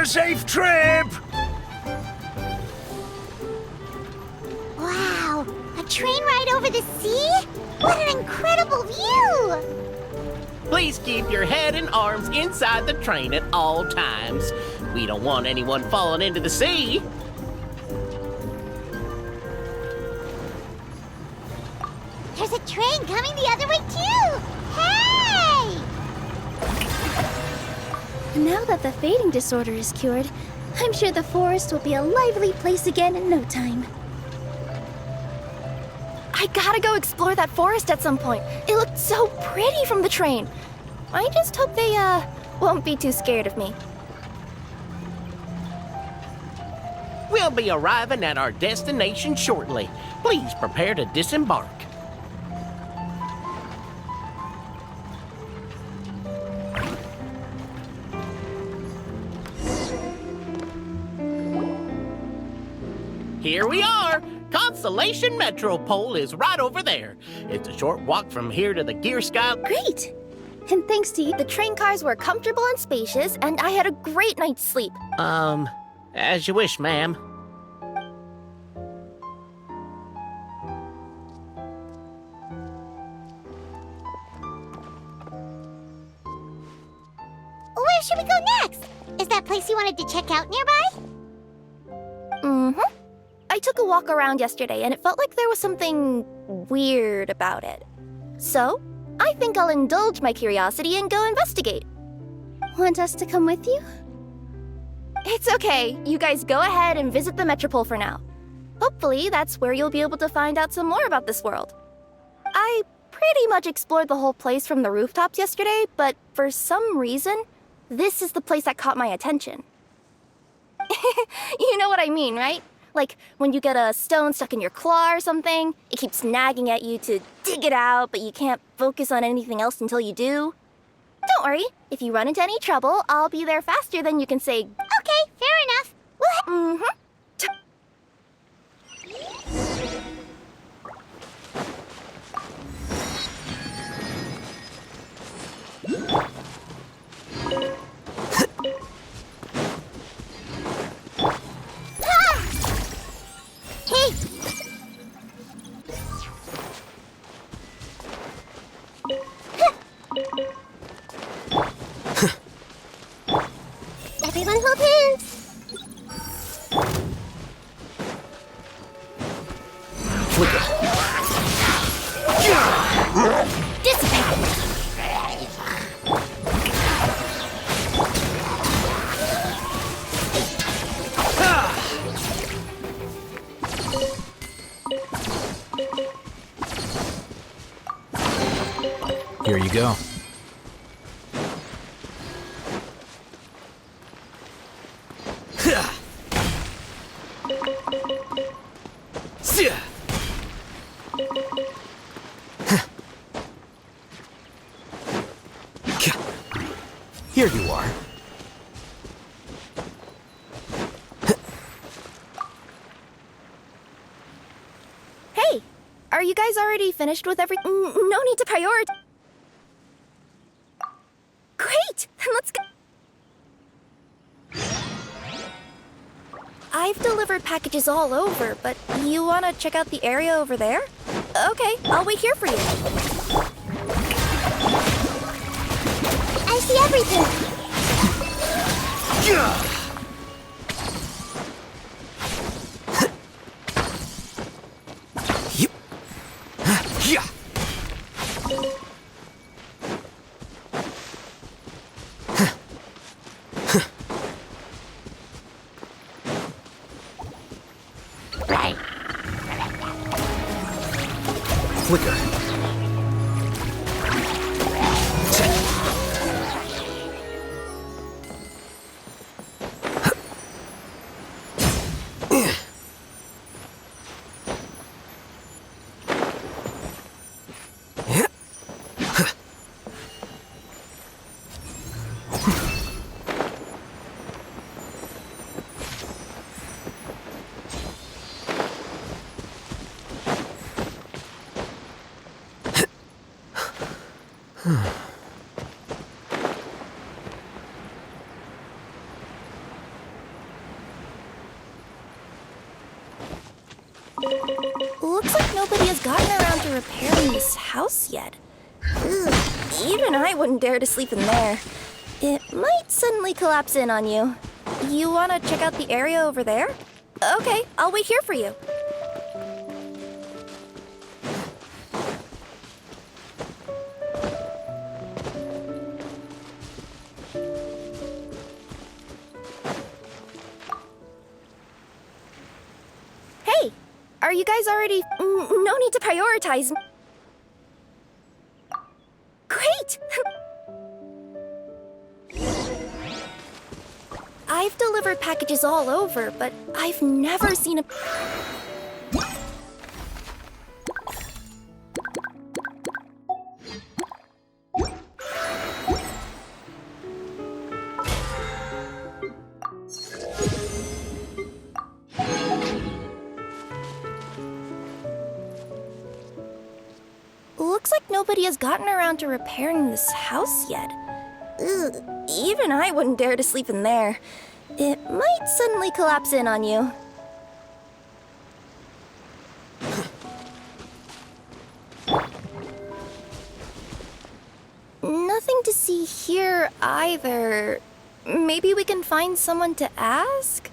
a safe trip! Wow, a train ride over the sea? What an incredible view! Please keep your head and arms inside the train at all times. We don't want anyone falling into the sea. There's a train coming the other way too! Hey! Now that the fading disorder is cured, I'm sure the forest will be a lively place again in no time. I gotta go explore that forest at some point. It looked so pretty from the train. I just hope they, won't be too scared of me. We'll be arriving at our destination shortly. Please prepare to disembark. Here we are! Constellation Metropole is right over there. It's a short walk from here to the Gear Sky. Great! And thanks to you, The train cars were comfortable and spacious, and I had a great night's sleep. As you wish, ma'am. Where should we go next? Is that place you wanted to check out nearby? Mm-hmm. I took a walk around yesterday, and it felt like there was something weird about it. So, I think I'll indulge my curiosity and go investigate. want us to come with you? It's okay. You guys go ahead and visit the Metropole for now. Hopefully, that's where you'll be able to find out some more about this world. I pretty much explored the whole place from the rooftops yesterday, but for some reason, this is the place that caught my attention. You know what I mean, right? Like, when you get a stone stuck in your claw or something, it keeps nagging at you to dig it out, but you can't focus on anything else until you do. Don't worry, if you run into any trouble, I'll be there faster than you can say, Okay, fair enough. mm-hmm. Hey! Everyone hold hands! Here you go. Here you are. Hey, are you guys already finished with every... No need to prioritize. Great! Then let's go. I've delivered packages all over, but you want to check out the area over there? Okay, I'll wait here for you. I see everything! Flicker. Looks like nobody has gotten around to repairing this house yet. Ugh, even I wouldn't dare to sleep in there. It might suddenly collapse in on you. You want to check out the area over there? Okay, I'll wait here for you. Hey, are you guys already... No need to prioritize. Great! I've delivered packages all over, but I've never seen a... Looks like nobody has gotten around to repairing this house yet. Ugh, even I wouldn't dare to sleep in there. It might suddenly collapse in on you. Nothing to see here either. Maybe we can find someone to ask?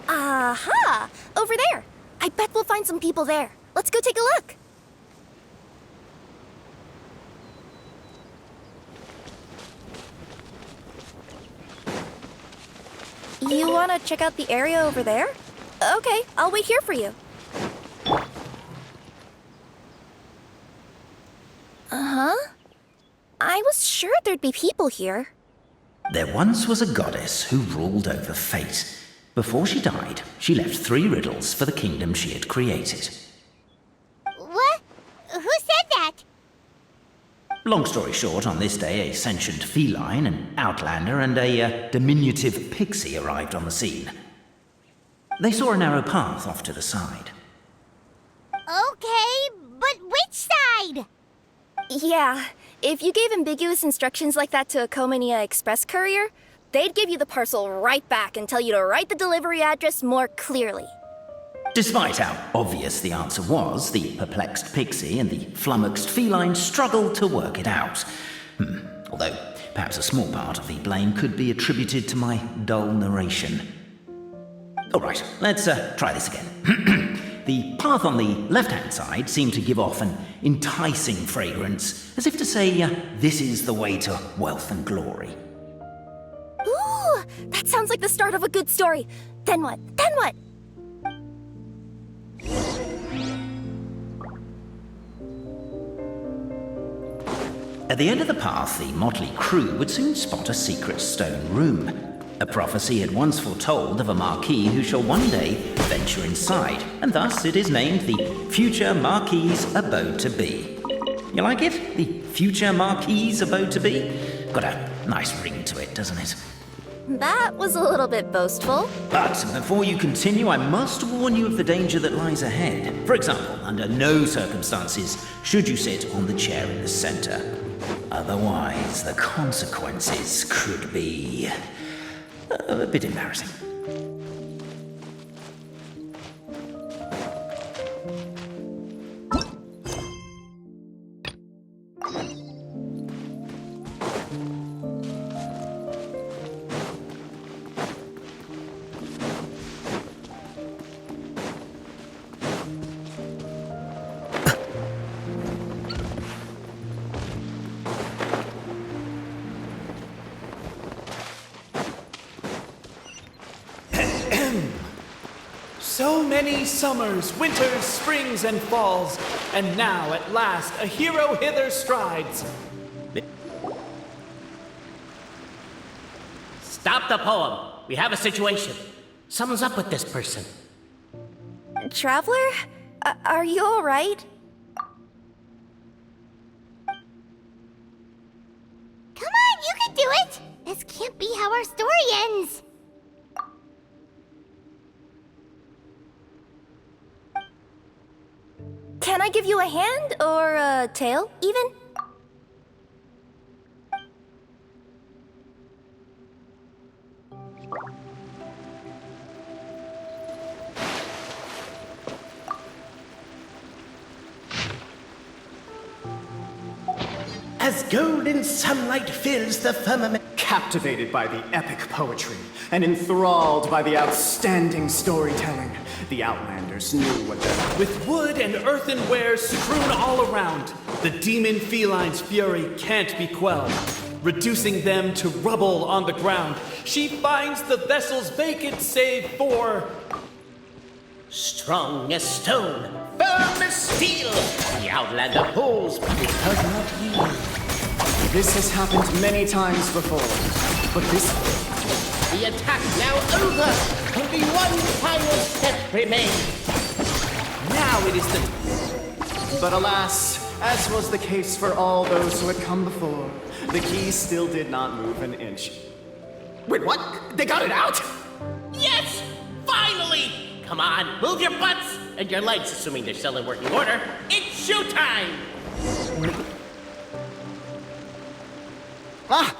Aha! Over there! I bet we'll find some people there. Let's go take a look. You want to check out the area over there? Okay, I'll wait here for you. Uh-huh. I was sure there'd be people here. There once was a goddess who ruled over fate. Before she died, she left 3 riddles for the kingdom she had created. What? Who said that? Long story short, on this day, a sentient feline, an outlander, and a diminutive pixie arrived on the scene. They saw a narrow path off to the side. Okay, but which side? Yeah, if you gave ambiguous instructions like that to a Comania Express courier, they'd give you the parcel right back and tell you to write the delivery address more clearly. Despite how obvious the answer was, the perplexed pixie and the flummoxed feline struggled to work it out. Although, perhaps a small part of the blame could be attributed to my dull narration. All right, let's try this again. The path on the left-hand side seemed to give off an enticing fragrance, as if to say, this is the way to wealth and glory. Ooh, that sounds like the start of a good story. Then what? Then what? At the end of the path, the motley crew would soon spot a secret stone room. A prophecy had once foretold of a marquis who shall one day venture inside, and thus it is named the future Marquis's abode to be. You like it? The future Marquis's abode to be? Got a nice ring to it, doesn't it? That was a little bit boastful. But before you continue, I must warn you of the danger that lies ahead. For example, under no circumstances should you sit on the chair in the center. Otherwise, the consequences could be a bit embarrassing. So many summers, winters, springs, and falls, and now at last a hero hither strides. Stop the poem. We have a situation. Something's up with this person. Traveler? Are you all right? Come on, you can do it! This can't be how our story ends. Can I give you a hand or a tail, even? as golden sunlight fills the firmament. Captivated by the epic poetry and enthralled by the outstanding storytelling, the Outlanders knew what they... With wood and earthenware strewn all around, the demon feline's fury can't be quelled. Reducing them to rubble on the ground, she finds the vessel's vacant save for... Strong as stone, firm as steel, the Outlander pulls, but it does not yield. This has happened many times before, but this... The attack now over, only one final step remains. Now it is the... But alas, as was the case for all those who had come before, the key still did not move an inch. Wait, what? They got it out? Yes! Finally! Come on, move your butts and your legs, assuming they're still in working order. It's showtime! Ah!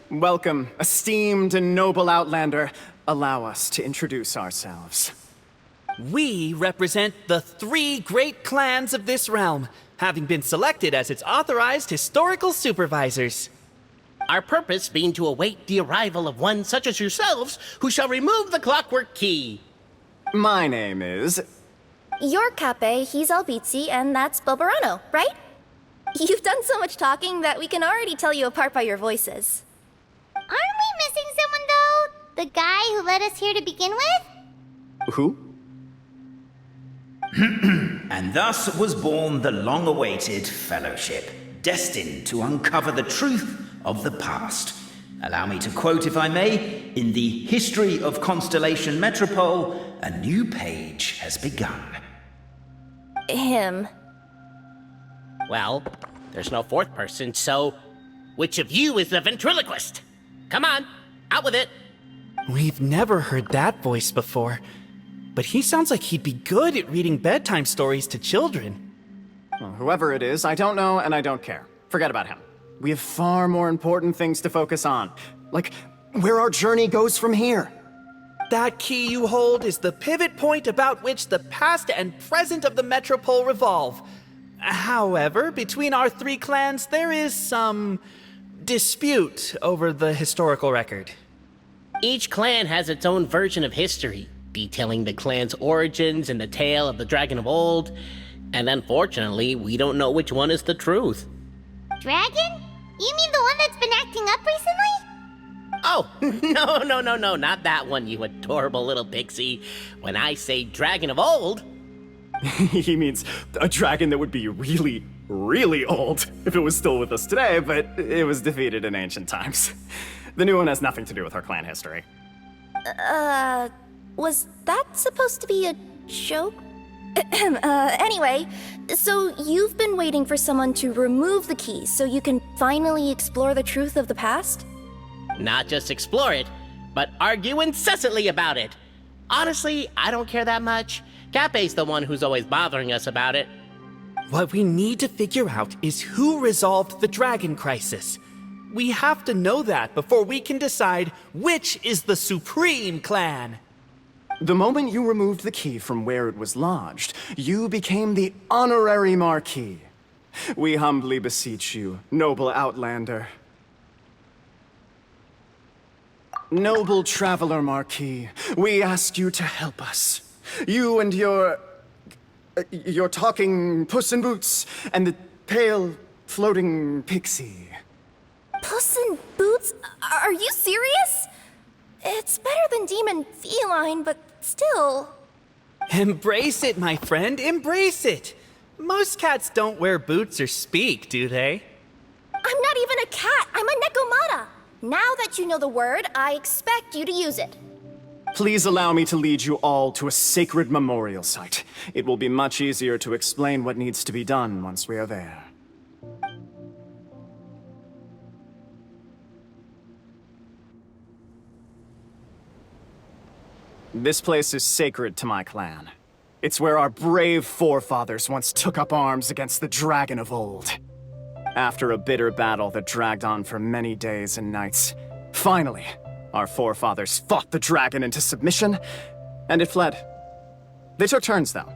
Welcome, esteemed and noble Outlander. Allow us to introduce ourselves. We represent the 3 great clans of this realm, having been selected as its authorized historical supervisors. Our purpose being to await the arrival of one such as yourselves, who shall remove the clockwork key. My name is... You're Cape, he's Albizzi, and that's Bobarano, right? You've done so much talking that we can already tell you apart by your voices. Aren't we missing someone, though? The guy who led us here to begin with? Who? And thus was born the long-awaited fellowship, destined to uncover the truth of the past. Allow me to quote, if I may, in the history of Constellation Metropole, a new page has begun. Him. Well, there's no fourth person, so which of you is the ventriloquist? Come on, out with it. We've never heard that voice before, but he sounds like he'd be good at reading bedtime stories to children. Well, whoever it is, I don't know and I don't care. Forget about him. We have far more important things to focus on, like where our journey goes from here. That key you hold is the pivot point about which the past and present of the Metropole revolve. However, between our 3 clans, there is some dispute over the historical record. Each clan has its own version of history, detailing the clan's origins and the tale of the dragon of old, and unfortunately, we don't know which one is the truth. Dragon? You mean the one that's been acting up recently? Oh, no, not that one, you adorable little pixie. When I say dragon of old... He means a dragon that would be really, really old if it was still with us today, but it was defeated in ancient times. The new one has nothing to do with our clan history. Was that supposed to be a joke? Anyway, so you've been waiting for someone to remove the key so you can finally explore the truth of the past? Not just explore it, but argue incessantly about it. Honestly, I don't care that much. Cape's the one who's always bothering us about it. What we need to figure out is who resolved the dragon crisis. We have to know that before we can decide which is the supreme clan. The moment you removed the key from where it was lodged, you became the honorary Marquis. We humbly beseech you, noble Outlander. Noble Traveler Marquis, we ask you to help us. You and your talking Puss in Boots and the pale floating pixie. Puss in Boots? Are you serious? It's better than demon feline, but still. Embrace it, my friend, embrace it. Most cats don't wear boots or speak, do they? I'm not even a cat, I'm a Nekomata. Now that you know the word, I expect you to use it. Please allow me to lead you all to a sacred memorial site. It will be much easier to explain what needs to be done once we are there. This place is sacred to my clan. It's where our brave forefathers once took up arms against the dragon of old. After a bitter battle that dragged on for many days and nights, finally, our forefathers fought the dragon into submission, and it fled. They took turns, though.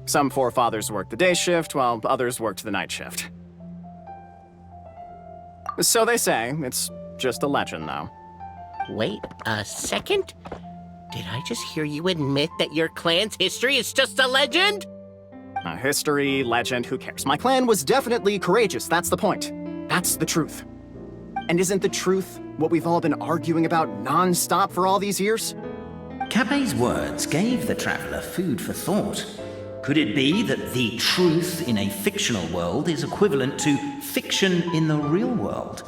Some forefathers worked the day shift, while others worked the night shift. So they say. It's just a legend, though. Wait a second? Did I just hear you admit that your clan's history is just a legend? History, legend, who cares? My clan was definitely courageous, that's the point. That's the truth. And isn't the truth what we've all been arguing about non-stop for all these years? Capet's words gave the traveller food for thought. Could it be that the truth in a fictional world is equivalent to fiction in the real world?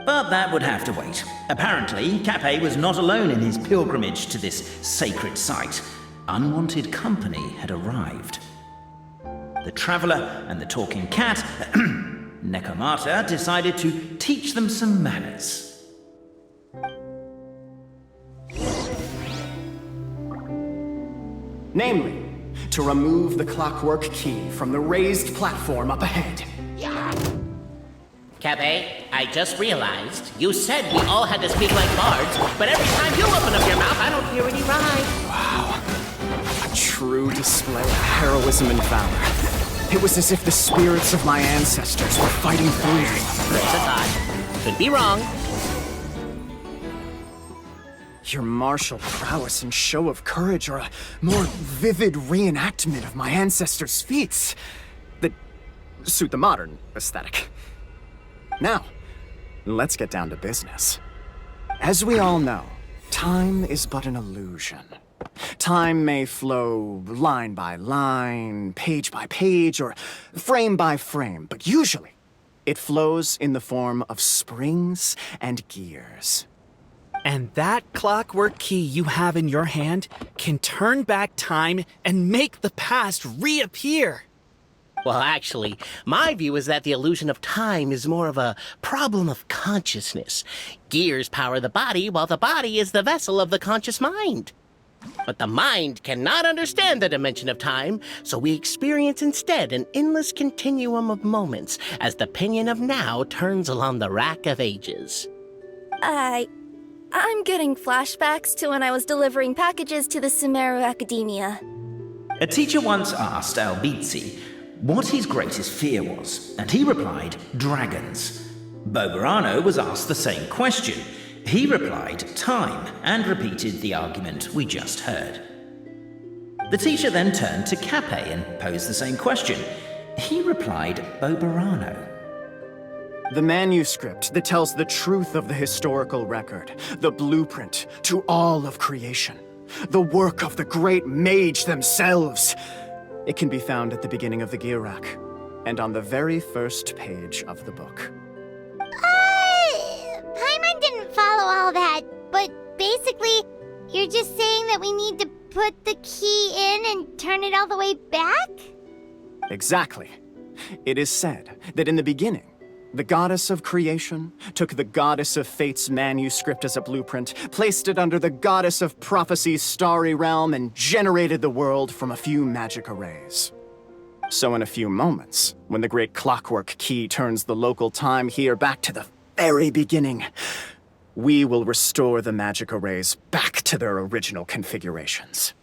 But that would have to wait. Apparently, Capet was not alone in his pilgrimage to this sacred site. Unwanted company had arrived. The traveller and the talking cat, Necomata, decided to teach them some manners. Namely, to remove the clockwork key from the raised platform up ahead. Capet, I just realized you said we all had to speak like bards, but every time you open up your mouth, I don't hear any rhyme. Wow. A true display of heroism and valor. It was as if the spirits of my ancestors were fighting through me. There's a thought. Could be wrong. Your martial prowess and show of courage are a more vivid reenactment of my ancestors' feats that suit the modern aesthetic. Now, let's get down to business. As we all know, time is but an illusion. Time may flow line by line, page by page, or frame by frame, but usually it flows in the form of springs and gears. And that clockwork key you have in your hand can turn back time and make the past reappear. Well, actually, my view is that the illusion of time is more of a problem of consciousness. Gears power the body, while the body is the vessel of the conscious mind. But the mind cannot understand the dimension of time, so we experience instead an endless continuum of moments as the pinion of now turns along the rack of ages. I'm getting flashbacks to when I was delivering packages to the Sumeru Academia. A teacher once asked Albizzi what his greatest fear was, and he replied, dragons. Boberano was asked the same question. He replied, time, and repeated the argument we just heard. The teacher then turned to Capet and posed the same question. He replied, Boberano. The manuscript that tells the truth of the historical record, the blueprint to all of creation, the work of the great mage themselves. It can be found at the beginning of the Girak, and on the very first page of the book. Paimon didn't follow all that, but basically, you're just saying that we need to put the key in and turn it all the way back? Exactly. It is said that in the beginning, the goddess of creation took the goddess of fate's manuscript as a blueprint, placed it under the goddess of prophecy's starry realm, and generated the world from a few magic arrays. So in a few moments, when the great clockwork key turns the local time here back to the very beginning, we will restore the magic arrays back to their original configurations.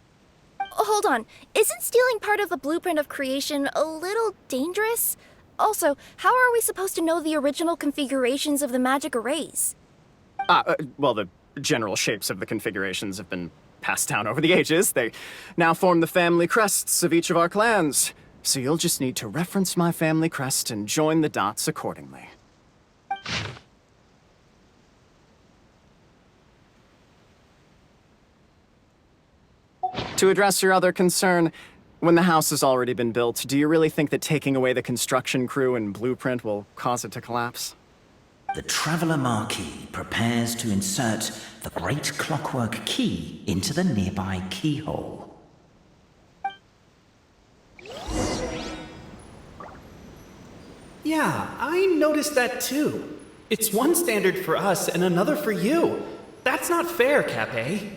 Hold on, isn't stealing part of the blueprint of creation a little dangerous? Also, how are we supposed to know the original configurations of the magic arrays? Well, the general shapes of the configurations have been passed down over the ages. They now form the family crests of each of our clans. So you'll just need to reference my family crest and join the dots accordingly. To address your other concern, when the house has already been built, do you really think that taking away the construction crew and blueprint will cause it to collapse? The Traveller Marquis prepares to insert the great clockwork key into the nearby keyhole. Yeah, I noticed that too. It's one standard for us and another for you. That's not fair, Capet.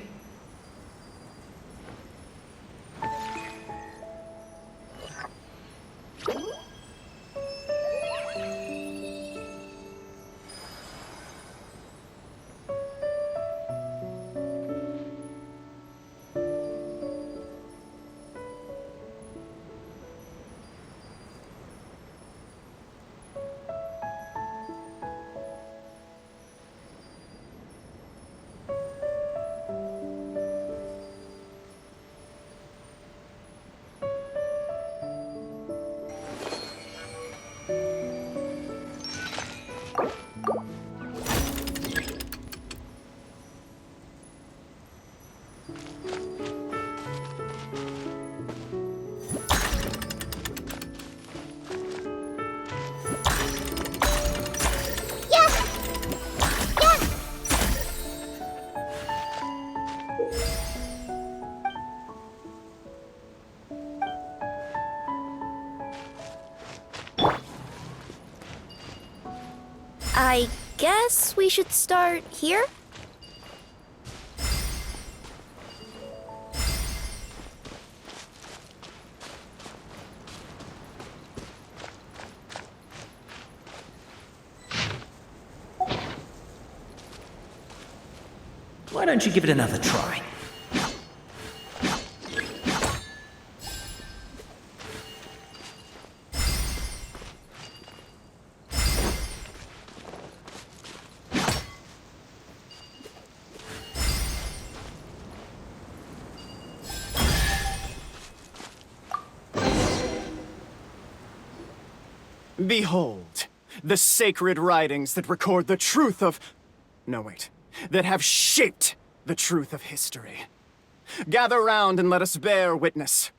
I guess we should start here? Why don't you give it another try? Behold, the sacred writings that record the truth of... No, wait. That have shaped the truth of history. Gather round and let us bear witness.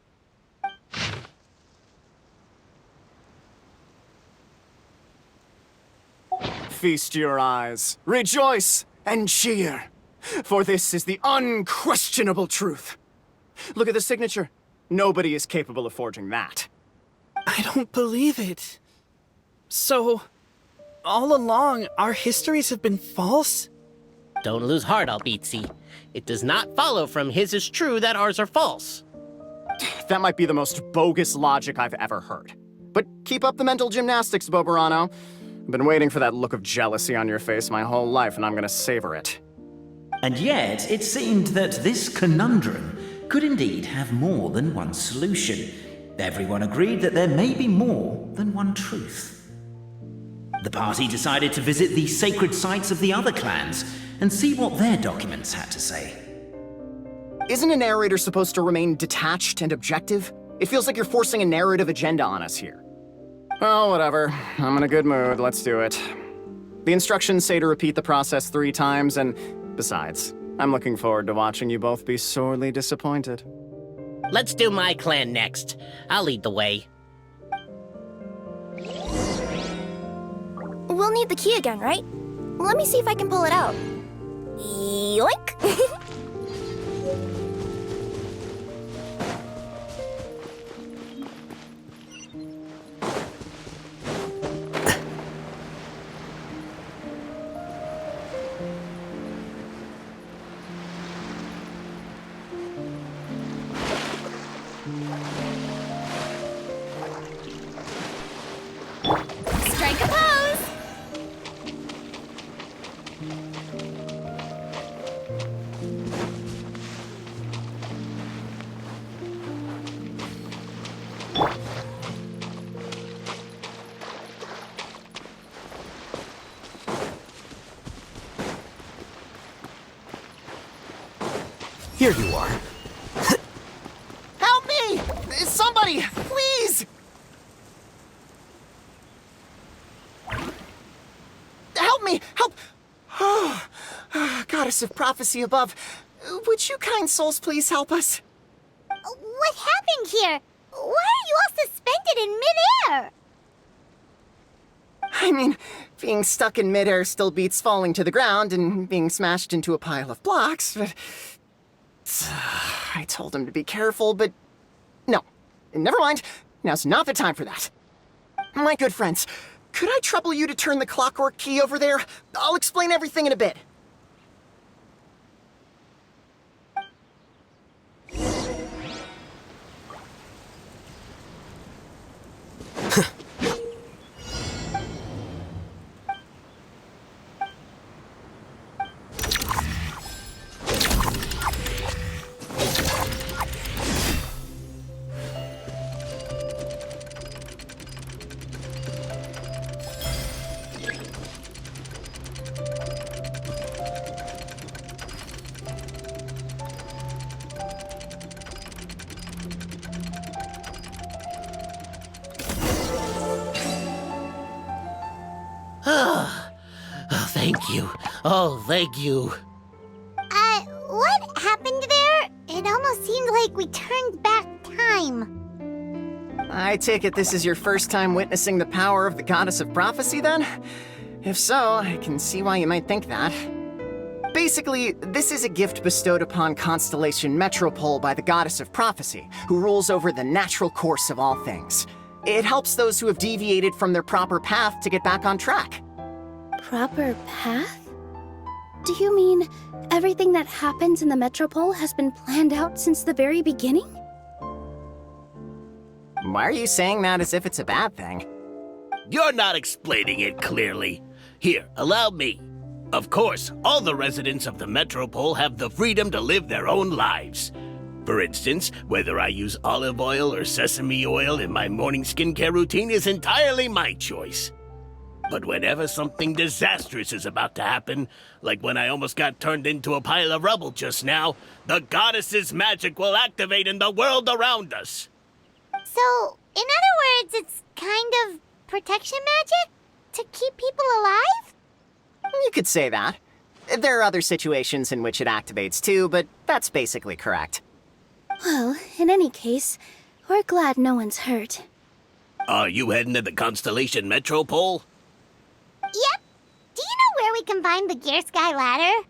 Feast your eyes, rejoice, and cheer, for this is the unquestionable truth. Look at the signature. Nobody is capable of forging that. I don't believe it. So, all along, our histories have been false? Don't lose heart, Albizzi. It does not follow from his is true that ours are false. That might be the most bogus logic I've ever heard. But keep up the mental gymnastics, Boberano. I've been waiting for that look of jealousy on your face my whole life, and I'm gonna savor it. And yet, it seemed that this conundrum could indeed have more than one solution. Everyone agreed that there may be more than one truth. The party decided to visit the sacred sites of the other clans and see what their documents had to say. Isn't a narrator supposed to remain detached and objective? It feels like you're forcing a narrative agenda on us here. Well, whatever. I'm in a good mood. Let's do it. The instructions say to repeat the process 3 times, and besides, I'm looking forward to watching you both be sorely disappointed. Let's do my clan next. I'll lead the way. We'll need the key again, right? Let me see if I can pull it out. Yoink! Strike a pose! Here you are. Help me! Somebody, please! Help me! Help! Oh, goddess of prophecy above, would you kind souls please help us? What happened here? Why are you all suspended in midair? I mean, being stuck in midair still beats falling to the ground and being smashed into a pile of blocks, but... I told him to be careful, but... No. Never mind. Now's not the time for that. My good friends, could I trouble you to turn the clockwork key over there? I'll explain everything in a bit. Oh, thank you. Oh, thank you. What happened there? like we turned back time. I take it this is your first time witnessing the power of the Goddess of Prophecy, then? If so, I can see why you might think that. Basically, this is a gift bestowed upon Constellation Metropole by the Goddess of Prophecy, who rules over the natural course of all things. It helps those who have deviated from their proper path to get back on track. Proper path? Do you mean everything that happens in the Metropole has been planned out since the very beginning? Why are you saying that as if it's a bad thing? You're not explaining it clearly. Here, allow me. Of course, all the residents of the Metropole have the freedom to live their own lives. For instance, whether I use olive oil or sesame oil in my morning skincare routine is entirely my choice. But whenever something disastrous is about to happen, like when I almost got turned into a pile of rubble just now, the goddess's magic will activate in the world around us. So, in other words, it's kind of protection magic? To keep people alive? You could say that. There are other situations in which it activates too, but that's basically correct. Well, in any case, we're glad no one's hurt. Are you heading to the Constellation Metropole? Yep. Do you know where we can find the Gear Sky Ladder?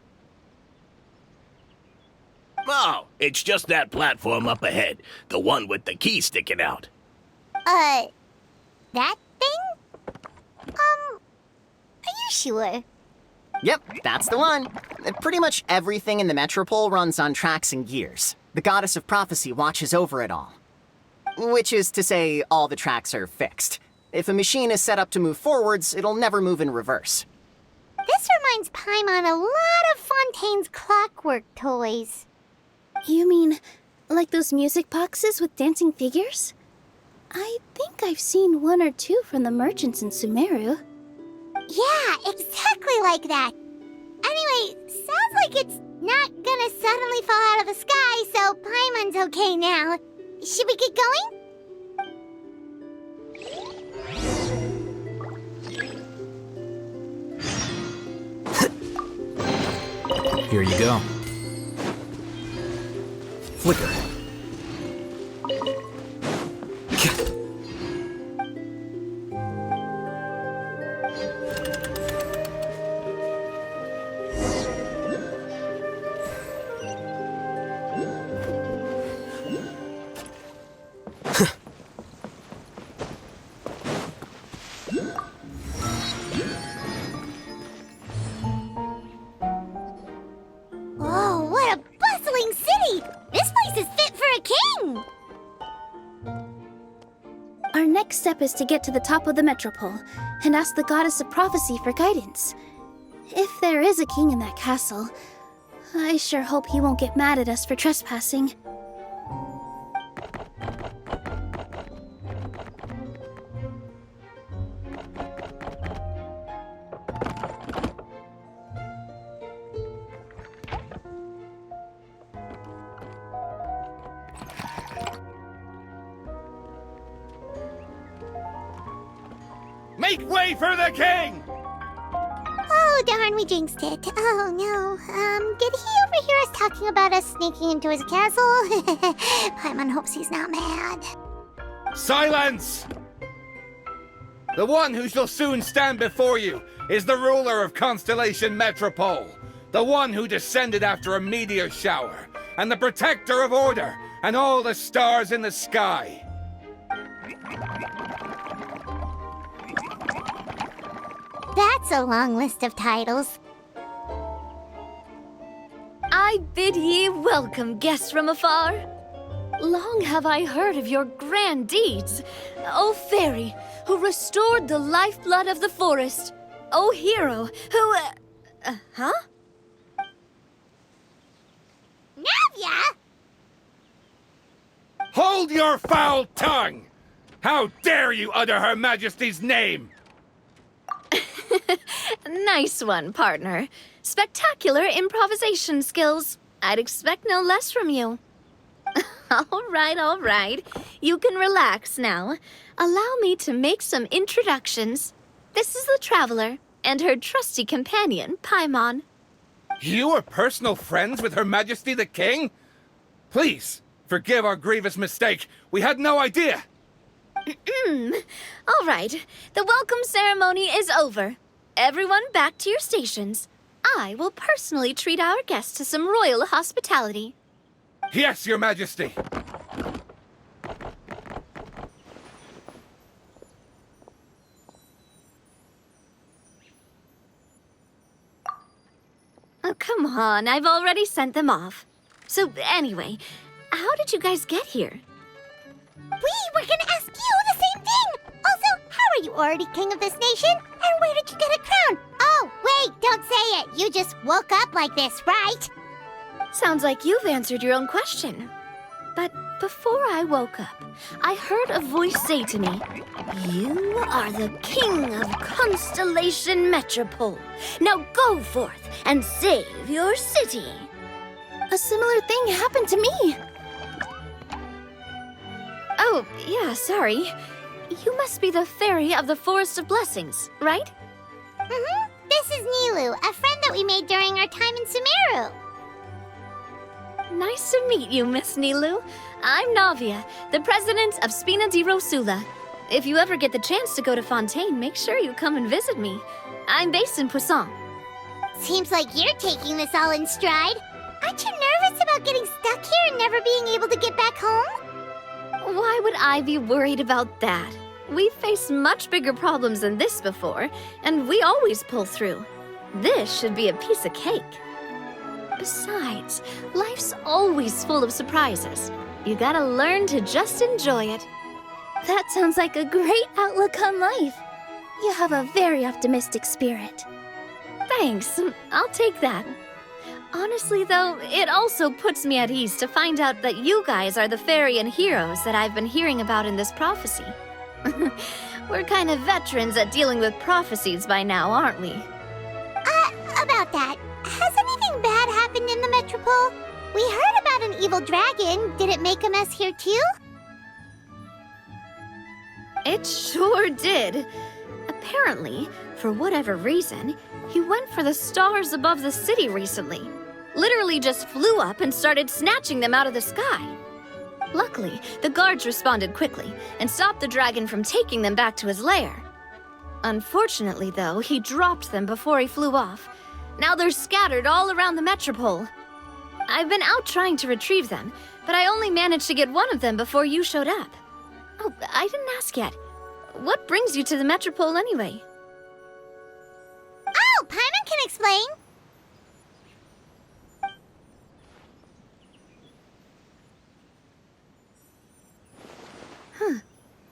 Oh, it's just that platform up ahead. The one with the key sticking out. That thing? Are you sure? Yep, that's the one. Pretty much everything in the Metropole runs on tracks and gears. The Goddess of Prophecy watches over it all. Which is to say, all the tracks are fixed. If a machine is set up to move forwards, it'll never move in reverse. This reminds Paimon a lot of Fontaine's clockwork toys. You mean, like those music boxes with dancing figures? I think I've seen one or two from the merchants in Sumeru. Yeah, exactly like that. Anyway, sounds like it's not gonna suddenly fall out of the sky, so Paimon's okay now. Should we get going? Here you go. Flicker. Oh, what a bustling city! This place is fit for a king! Our next step is to get to the top of the Metropole and ask the Goddess of Prophecy for guidance. If there is a king in that castle, I sure hope he won't get mad at us for trespassing. Make way for the king! Oh, darn, we jinxed it. Oh, no. Did he overhear us talking about us sneaking into his castle? Paimon hopes he's not mad. Silence! The one who shall soon stand before you is the ruler of Constellation Metropole, the one who descended after a meteor shower, and the protector of order and all the stars in the sky. That's a long list of titles. I bid ye welcome, guests from afar. Long have I heard of your grand deeds, O fairy, who restored the lifeblood of the forest, O hero, who, huh? Navia! Hold your foul tongue! How dare you utter Her Majesty's name? Nice one, partner. Spectacular improvisation skills. I'd expect no less from you. All right. You can relax now. Allow me to make some introductions. This is the Traveler, and her trusty companion, Paimon. You are personal friends with Her Majesty the King? Please, Forgive our grievous mistake. We had no idea. All right, the welcome ceremony is over. Everyone back to your stations. I will personally treat our guests to some royal hospitality. Yes, Your Majesty. Oh, come on, I've already sent them off. So, anyway, how did you guys get here? We were gonna ask you the same thing! Also, how are you already king of this nation? And where did you get a crown? Oh, wait, don't say it! You just woke up like this, right? Sounds like you've answered your own question. But before I woke up, I heard a voice say to me, "You are the king of Constellation Metropole. Now go forth and save your city." A similar thing happened to me. Oh, yeah, sorry. You must be the fairy of the Forest of Blessings, right? Mm-hmm. This is Nilu, a friend that we made during our time in Sumeru. Nice to meet you, Miss Nilu. I'm Navia, the president of Spina di Rosula. If you ever get the chance to go to Fontaine, make sure you come and visit me. I'm based in Poisson. Seems like you're taking this all in stride. Aren't you nervous about getting stuck here and never being able to get back home? Why would I be worried about that? We've faced much bigger problems than this before, and we always pull through. This should be a piece of cake. Besides, life's always full of surprises. You gotta learn to just enjoy it. That sounds like a great outlook on life. You have a very optimistic spirit. Thanks, I'll take that. Honestly, though, it also puts me at ease to find out that you guys are the fairy and heroes that I've been hearing about in this prophecy. We're kind of veterans at dealing with prophecies by now, aren't we? About that, has anything bad happened in the Metropole? We heard about an evil dragon. Did it make a mess here too? It sure did. Apparently, for whatever reason, he went for the stars above the city recently. Literally just flew up and started snatching them out of the sky. Luckily, the guards responded quickly and stopped the dragon from taking them back to his lair. Unfortunately, though, he dropped them before he flew off. Now they're scattered all around the Metropole. I've been out trying to retrieve them, but I only managed to get one of them before you showed up. Oh, I didn't ask yet. What brings you to the Metropole anyway? Oh, Paimon can explain.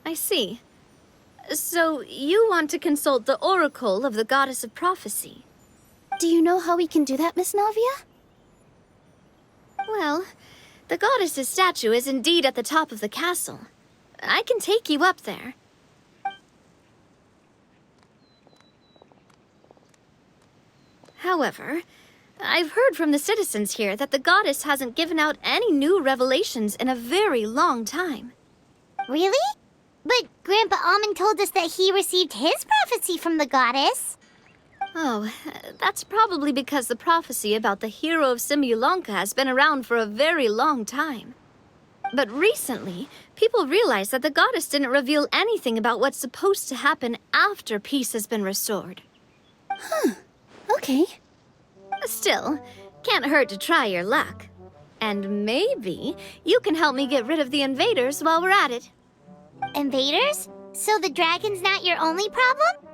I see. So, you want to consult the oracle of the goddess of prophecy? Do you know how we can do that, Miss Navia? Well, the goddess's statue is indeed at the top of the castle. I can take you up there. However, I've heard from the citizens here that the goddess hasn't given out any new revelations in a very long time. Really? But Grandpa Almond told us that he received his prophecy from the goddess. Oh, that's probably because the prophecy about the hero of Simulanka has been around for a very long time. But recently, people realized that the goddess didn't reveal anything about what's supposed to happen after peace has been restored. Okay. Still, can't hurt to try your luck. And maybe you can help me get rid of the invaders while we're at it. Invaders? So the dragon's not your only problem?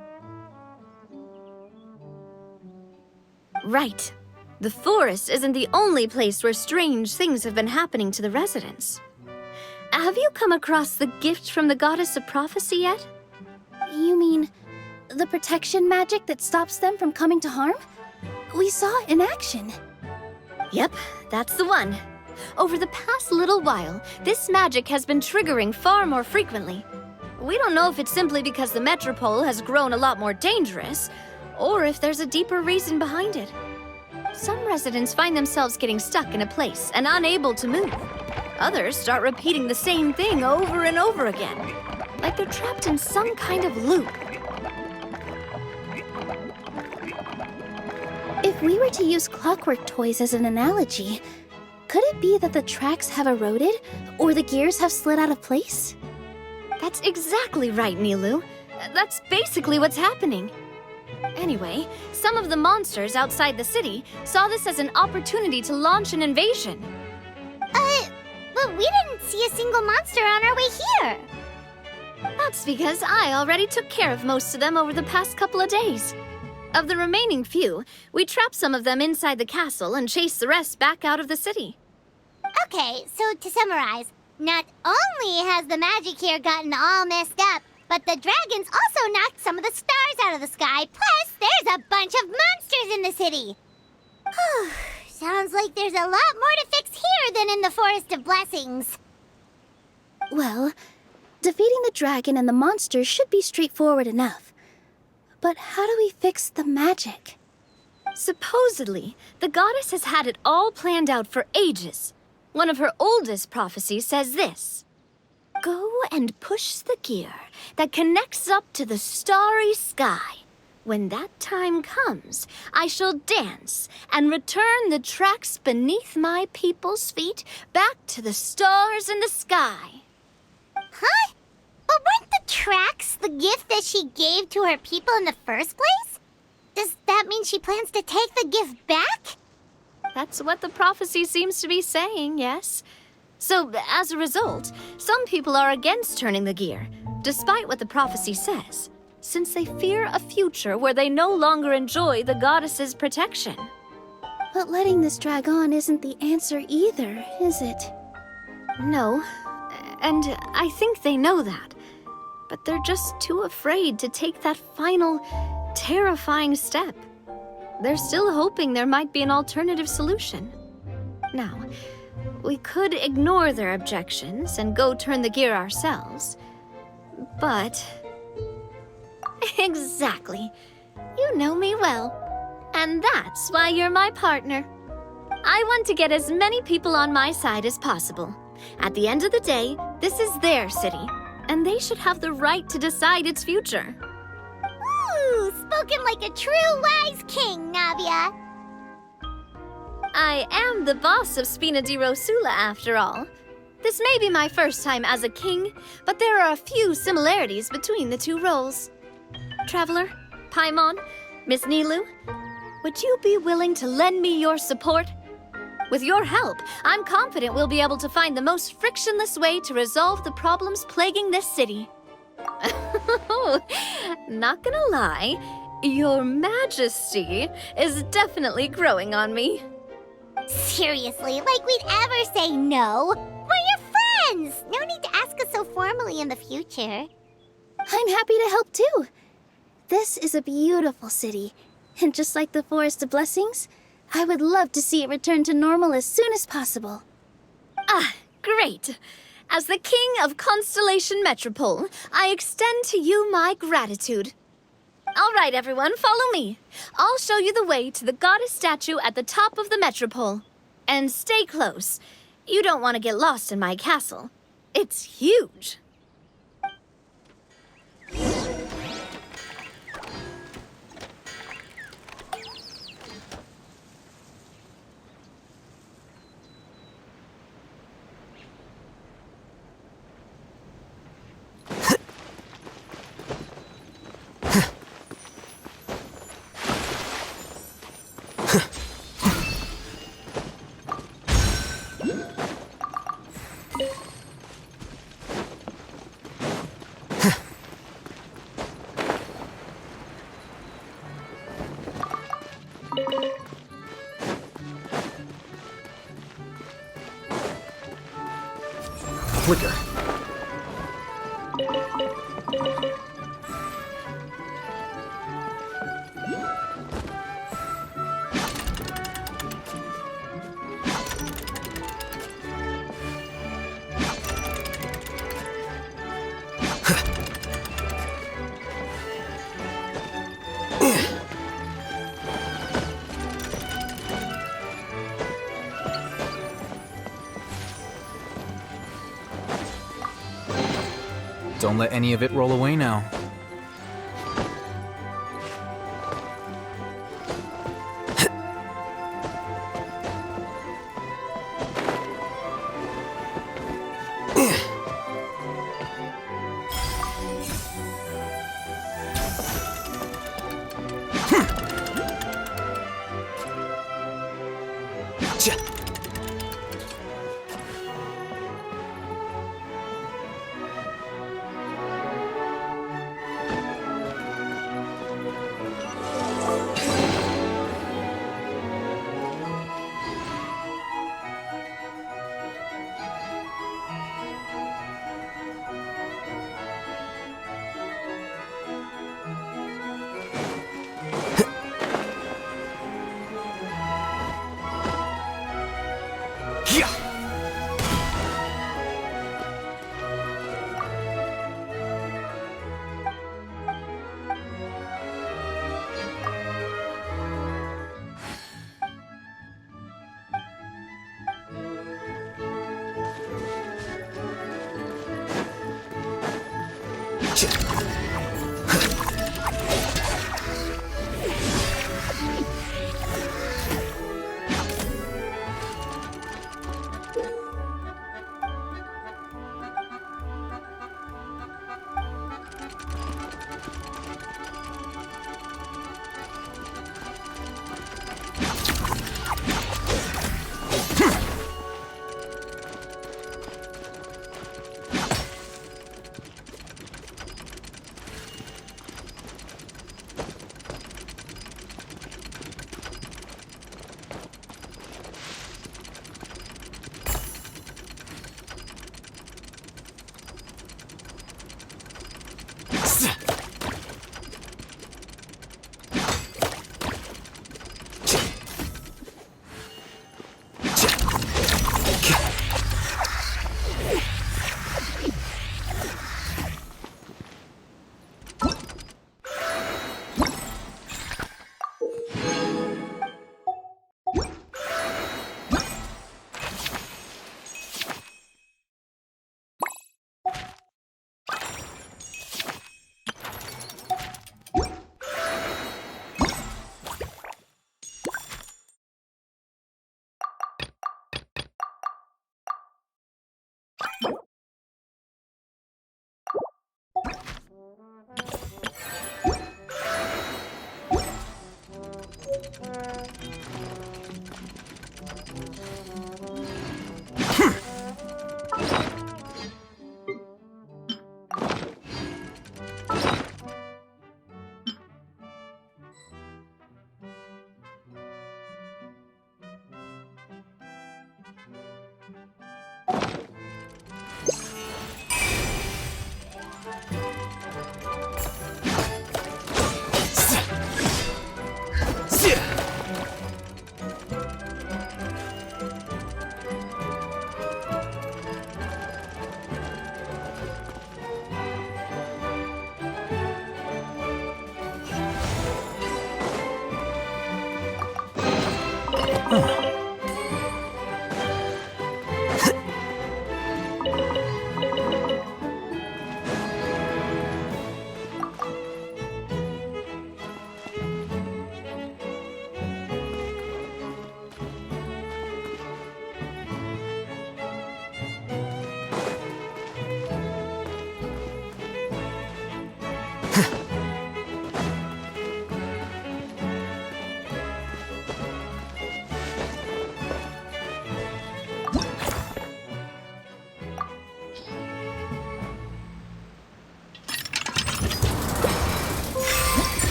Right. The forest isn't the only place where strange things have been happening to the residents. Have you come across the gift from the goddess of prophecy yet? You mean the protection magic that stops them from coming to harm? We saw it in action. Yep, that's the one. Over the past little while, this magic has been triggering far more frequently. We don't know if it's simply because the Metropole has grown a lot more dangerous, or if there's a deeper reason behind it. Some residents find themselves getting stuck in a place and unable to move. Others start repeating the same thing over and over again, like they're trapped in some kind of loop. If we were to use clockwork toys as an analogy, Could it be that the tracks have eroded, or the gears have slid out of place? That's exactly right, Nilu. That's basically what's happening. Anyway, some of the monsters outside the city saw this as an opportunity to launch an invasion. But we didn't see a single monster on our way here. That's because I already took care of most of them over the past couple of days. Of the remaining few, we trapped some of them inside the castle and chased the rest back out of the city. Okay, so to summarize, not only has the magic here gotten all messed up, but the dragons also knocked some of the stars out of the sky, plus there's a bunch of monsters in the city. Sounds like there's a lot more to fix here than in the Forest of Blessings. Well, defeating the dragon and the monsters should be straightforward enough. But how do we fix the magic? Supposedly, the goddess has had it all planned out for ages. One of her oldest prophecies says this: "Go and push the gear that connects up to the starry sky. When that time comes, I shall dance and return the tracks beneath my people's feet back to the stars in the sky." Huh? But weren't the tracks the gift that she gave to her people in the first place? Does that mean she plans to take the gift back? That's what the prophecy seems to be saying, yes. So, as a result, some people are against turning the gear, despite what the prophecy says, since they fear a future where they no longer enjoy the goddess's protection. But letting this drag on isn't the answer either, is it? No, and I think they know that. But they're just too afraid to take that final, terrifying step. They're still hoping there might be an alternative solution. Now, we could ignore their objections and go turn the gear ourselves. But... Exactly. You know me well. And that's why you're my partner. I want to get as many people on my side as possible. At the end of the day, this is their city, and they should have the right to decide its future. Ooh, spoken like a true wise king, Navia. I am the boss of Spina di Rosula, after all. This may be my first time as a king, but there are a few similarities between the two roles. Traveler, Paimon, Miss Nilu, would you be willing to lend me your support? With your help, I'm confident we'll be able to find the most frictionless way to resolve the problems plaguing this city. Not gonna lie, Your Majesty is definitely growing on me. Seriously, like we'd ever say no. We're your friends! No need to ask us so formally in the future. I'm happy to help too. This is a beautiful city, and just like the Forest of Blessings, I would love to see it return to normal as soon as possible. Ah, great. As the King of Constellation Metropole, I extend to you my gratitude. All right, everyone, follow me. I'll show you the way to the goddess statue at the top of the Metropole. And stay close. You don't want to get lost in my castle. It's huge. Flicker. Don't let any of it roll away now.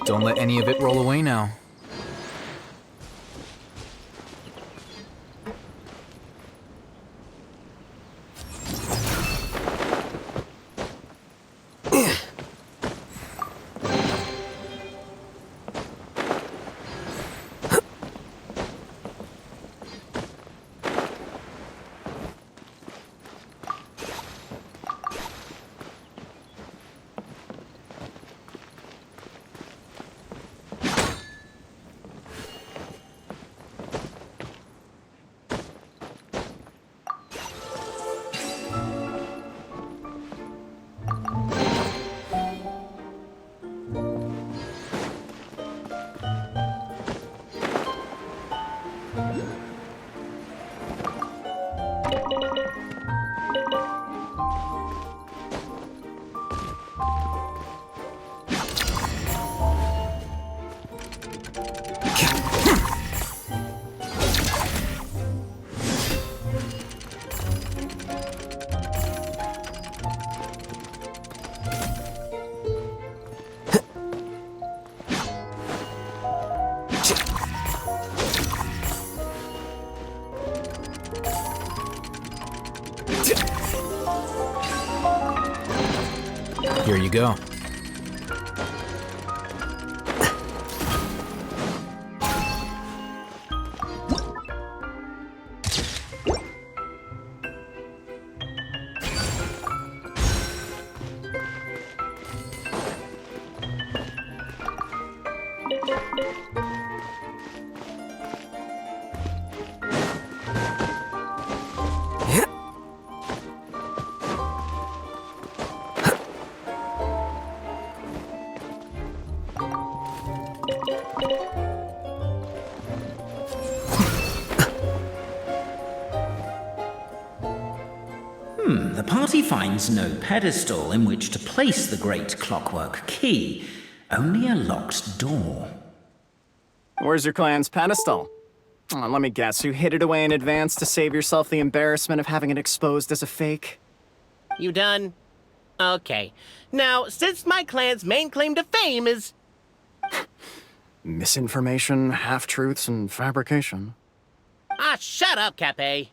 Don't let any of it roll away now. Here you go. The party finds no pedestal in which to place the great clockwork key, only a locked door. Where's your clan's pedestal? Let me guess, you hid it away in advance to save yourself the embarrassment of having it exposed as a fake? You done? Okay. Now, since my clan's main claim to fame is... Misinformation, half-truths, and fabrication. Ah, shut up, Cape.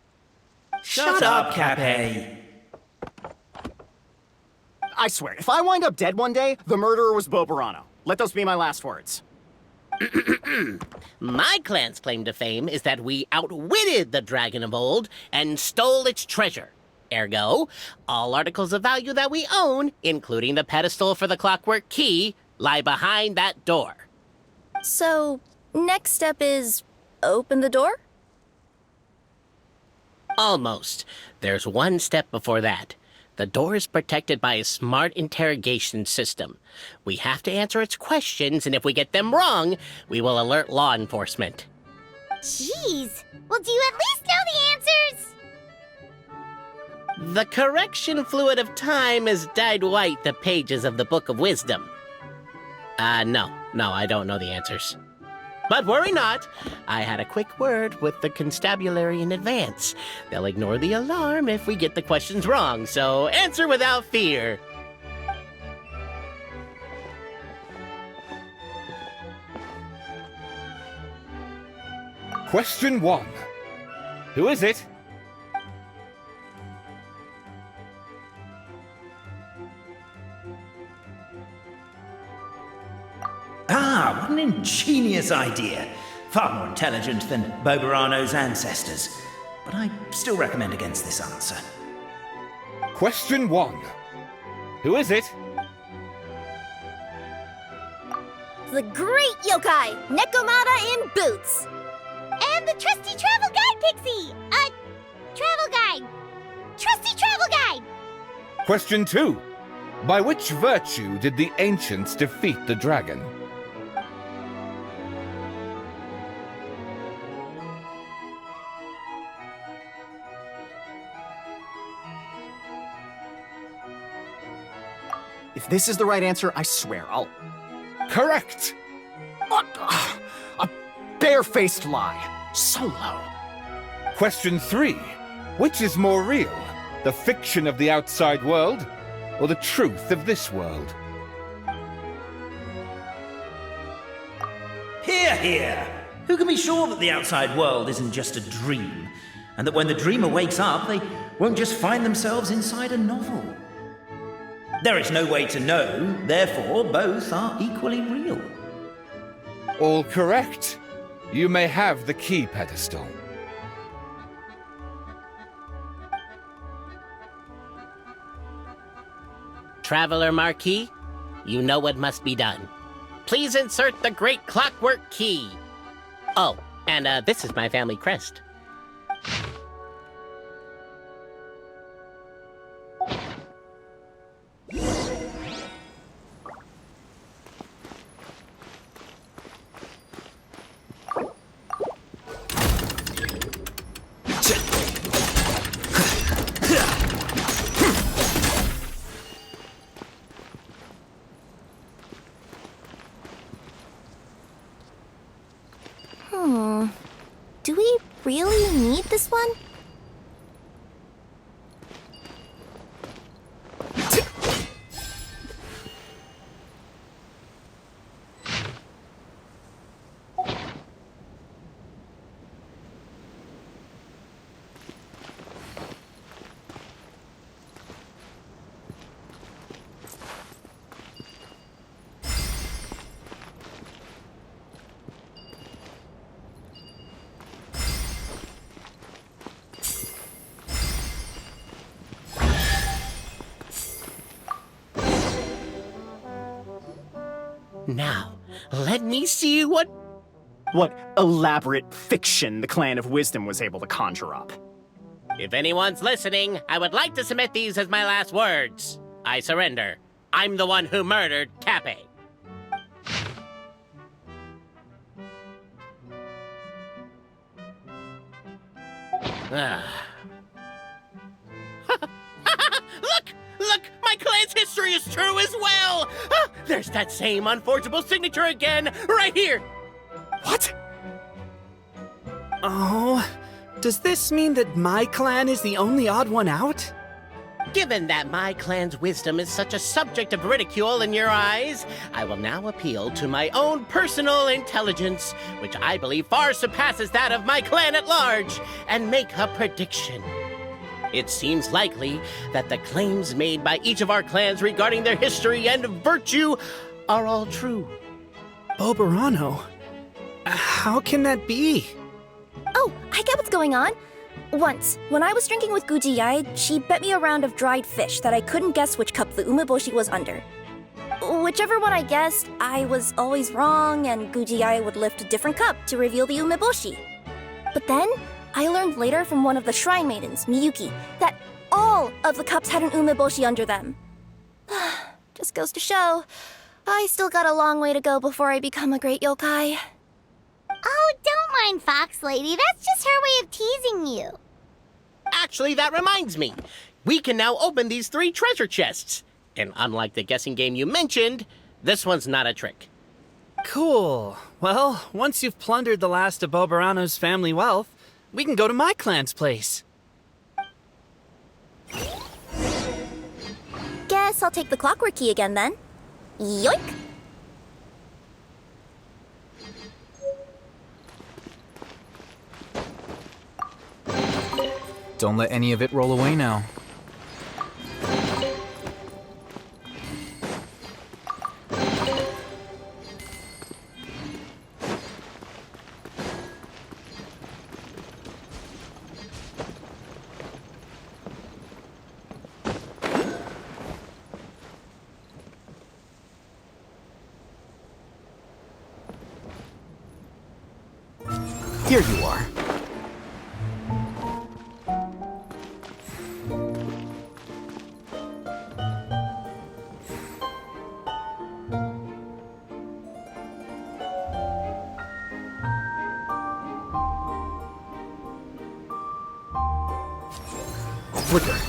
Shut up, Cape. I swear, if I wind up dead one day, the murderer was Boberano. Let those be my last words. My clan's claim to fame is that we outwitted the dragon of old and stole its treasure. Ergo, all articles of value that we own, including the pedestal for the clockwork key, lie behind that door. So, next step is open the door? Almost. There's one step before that. The door is protected by a smart interrogation system. We have to answer its questions, and if we get them wrong, we will alert law enforcement. Jeez. Well, do you at least know the answers? The correction fluid of time has dyed white the pages of the Book of Wisdom. No, I don't know the answers. But worry not. I had a quick word with the constabulary in advance. They'll ignore the alarm if we get the questions wrong, so answer without fear. Question 1. Who is it? Ah, what an ingenious idea. Far more intelligent than Boberano's ancestors. But I still recommend against this answer. Question 1. Who is it? The great yokai, Nekomata in boots! And the trusty travel guide, Pixie! Travel guide! Trusty travel guide! Question 2. By which virtue did the ancients defeat the dragon? If this is the right answer, I swear I'll... Correct! What? A barefaced lie. So low. Question 3. Which is more real? The fiction of the outside world, or the truth of this world? Hear, hear! Who can be sure that the outside world isn't just a dream? And that when the dreamer wakes up, they won't just find themselves inside a novel? There is no way to know, therefore both are equally real. All correct. You may have the key pedestal. Traveler Marquis, you know what must be done. Please insert the great clockwork key. Oh, and this is my family crest. Do we really need this one? Now, let me see what... What elaborate fiction the Clan of Wisdom was able to conjure up. If anyone's listening, I would like to submit these as my last words. I surrender. I'm the one who murdered Cappe. Look! My clan's history is true as well! There's that same unforgeable signature again, right here! What? Oh, does this mean that my clan is the only odd one out? Given that my clan's wisdom is such a subject of ridicule in your eyes, I will now appeal to my own personal intelligence, which I believe far surpasses that of my clan at large, and make a prediction. It seems likely that the claims made by each of our clans regarding their history and virtue are all true. Boberano? How can that be? Oh, I get what's going on. Once, when I was drinking with Gujiyai, she bet me a round of dried fish that I couldn't guess which cup the umeboshi was under. Whichever one I guessed, I was always wrong, and Gujiyai would lift a different cup to reveal the umeboshi. But then, I learned later from one of the shrine maidens, Miyuki, that all of the cups had an umeboshi under them. Just goes to show, I still got a long way to go before I become a great yokai. Oh, don't mind Fox Lady. That's just her way of teasing you. Actually, that reminds me. We can now open these 3 treasure chests. And unlike the guessing game you mentioned, this one's not a trick. Cool. Well, once you've plundered the last of Boberano's family wealth, we can go to my clan's place. Guess I'll take the clockwork key again then. Yoink! Don't let any of it roll away now. Here you are. Flicker.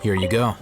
Here you go.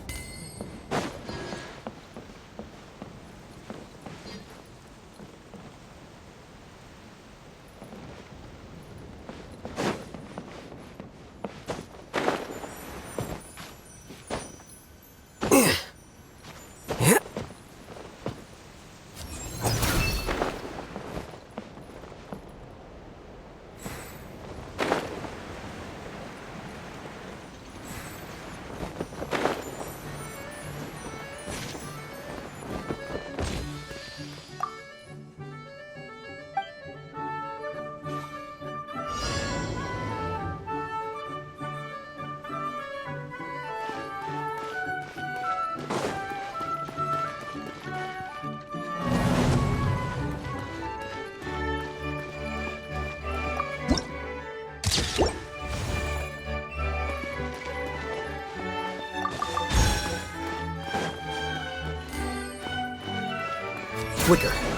quicker.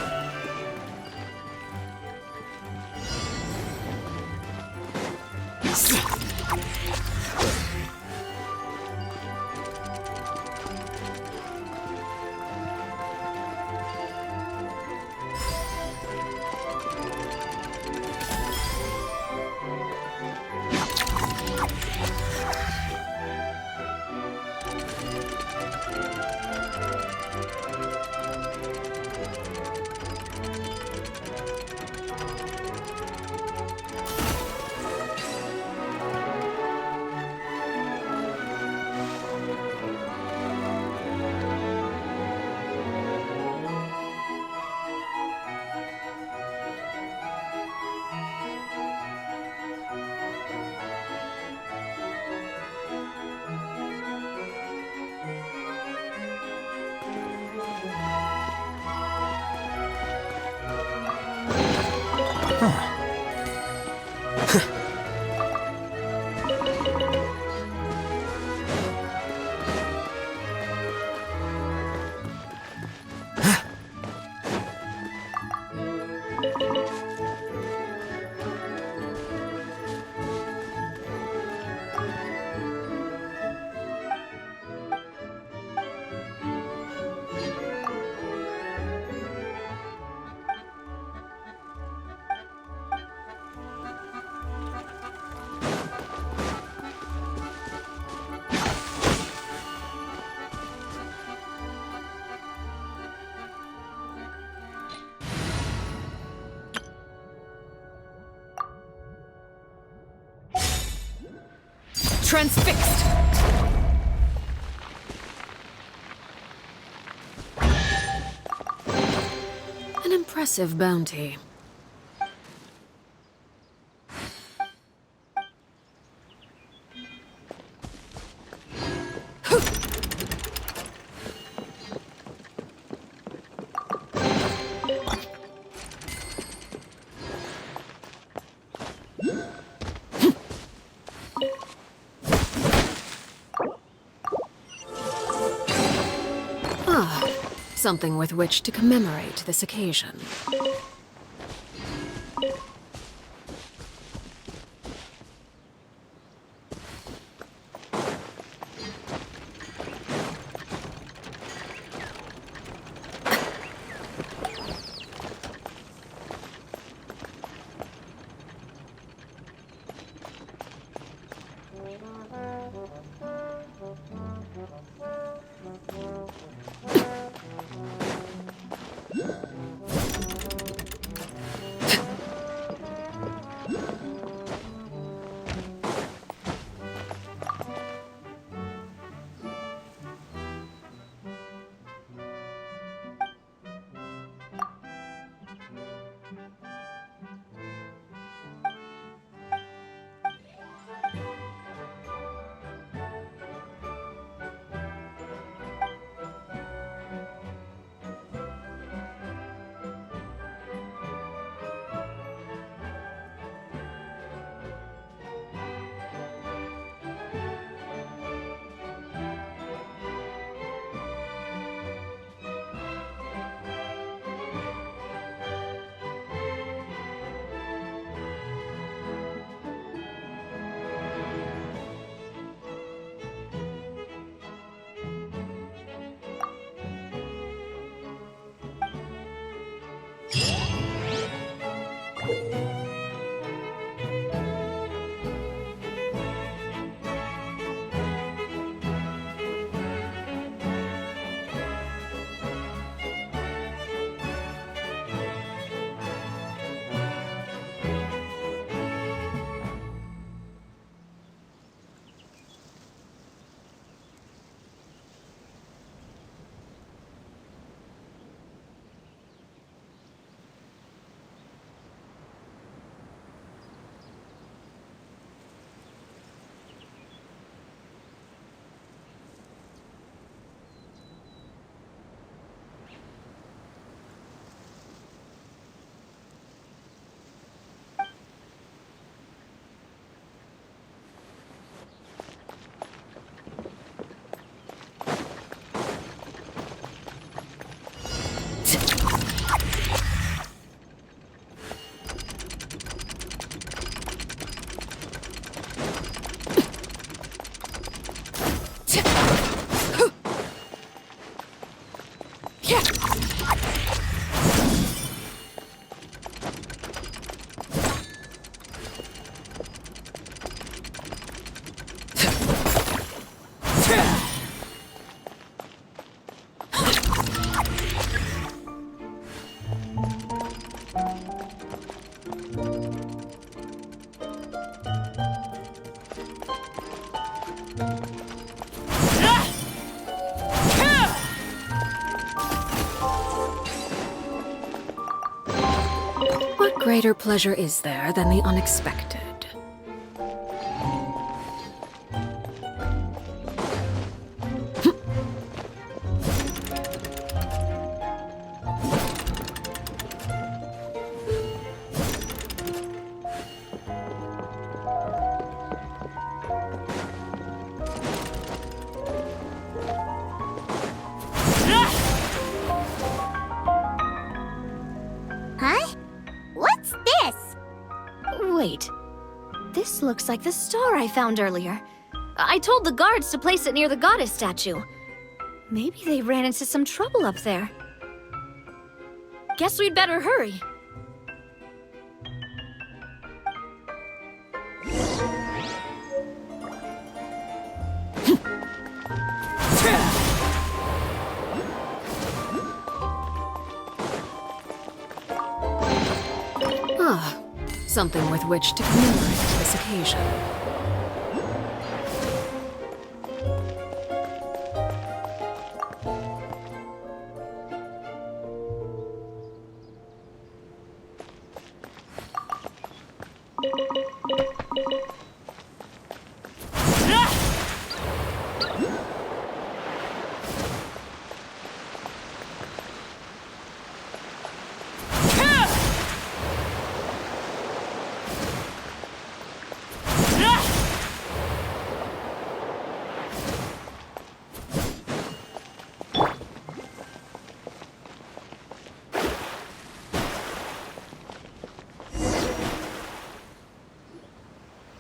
Transfixed! An impressive bounty. Something with which to commemorate this occasion. What greater pleasure is there than the unexpected? Huh? What's this? Wait. This looks like the star I found earlier. I told the guards to place it near the goddess statue. Maybe they ran into some trouble up there. Guess we'd better hurry. Ah, something with which to commemorate this occasion.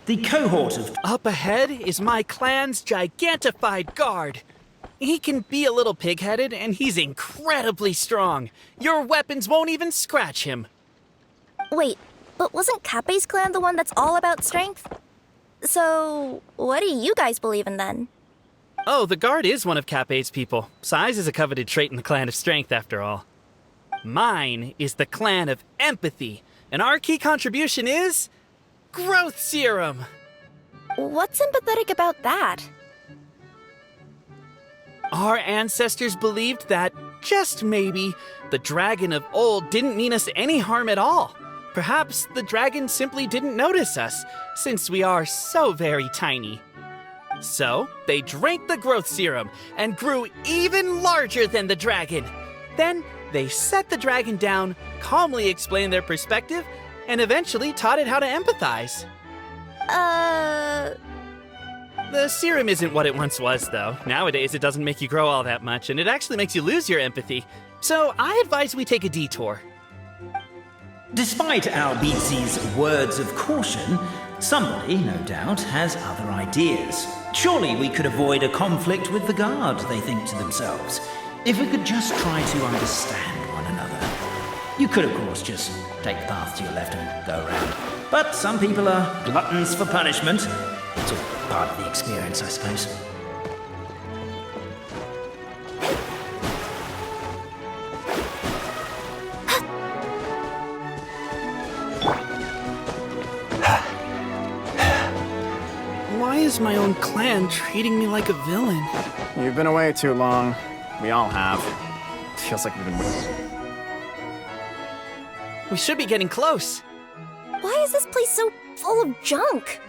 The cohort of Up ahead is my clan's gigantified guard. He can be a little pig-headed, and he's incredibly strong. Your weapons won't even scratch him. Wait, but wasn't Kappe's clan the one that's all about strength? So, what do you guys believe in then? Oh, the guard is one of Kappe's people. Size is a coveted trait in the clan of strength, after all. Mine is the clan of empathy, and our key contribution is growth serum. What's sympathetic about that? Our ancestors believed that, just maybe, the dragon of old didn't mean us any harm at all. Perhaps the dragon simply didn't notice us, since we are so very tiny. So, they drank the growth serum and grew even larger than the dragon. Then, they set the dragon down, calmly explained their perspective, and eventually taught it how to empathize. The serum isn't what it once was, though. Nowadays, it doesn't make you grow all that much, and it actually makes you lose your empathy. So, I advise we take a detour. Despite Albizzi's words of caution, somebody, no doubt, has other ideas. Surely we could avoid a conflict with the guard, they think to themselves, if we could just try to understand one another. You could, of course, just take the path to your left and go around. But some people are gluttons for punishment. It's all part of the experience, I suppose. Why is my own clan treating me like a villain? You've been away too long. We all have. Feels like we've been... We should be getting close. Why is this place so full of junk?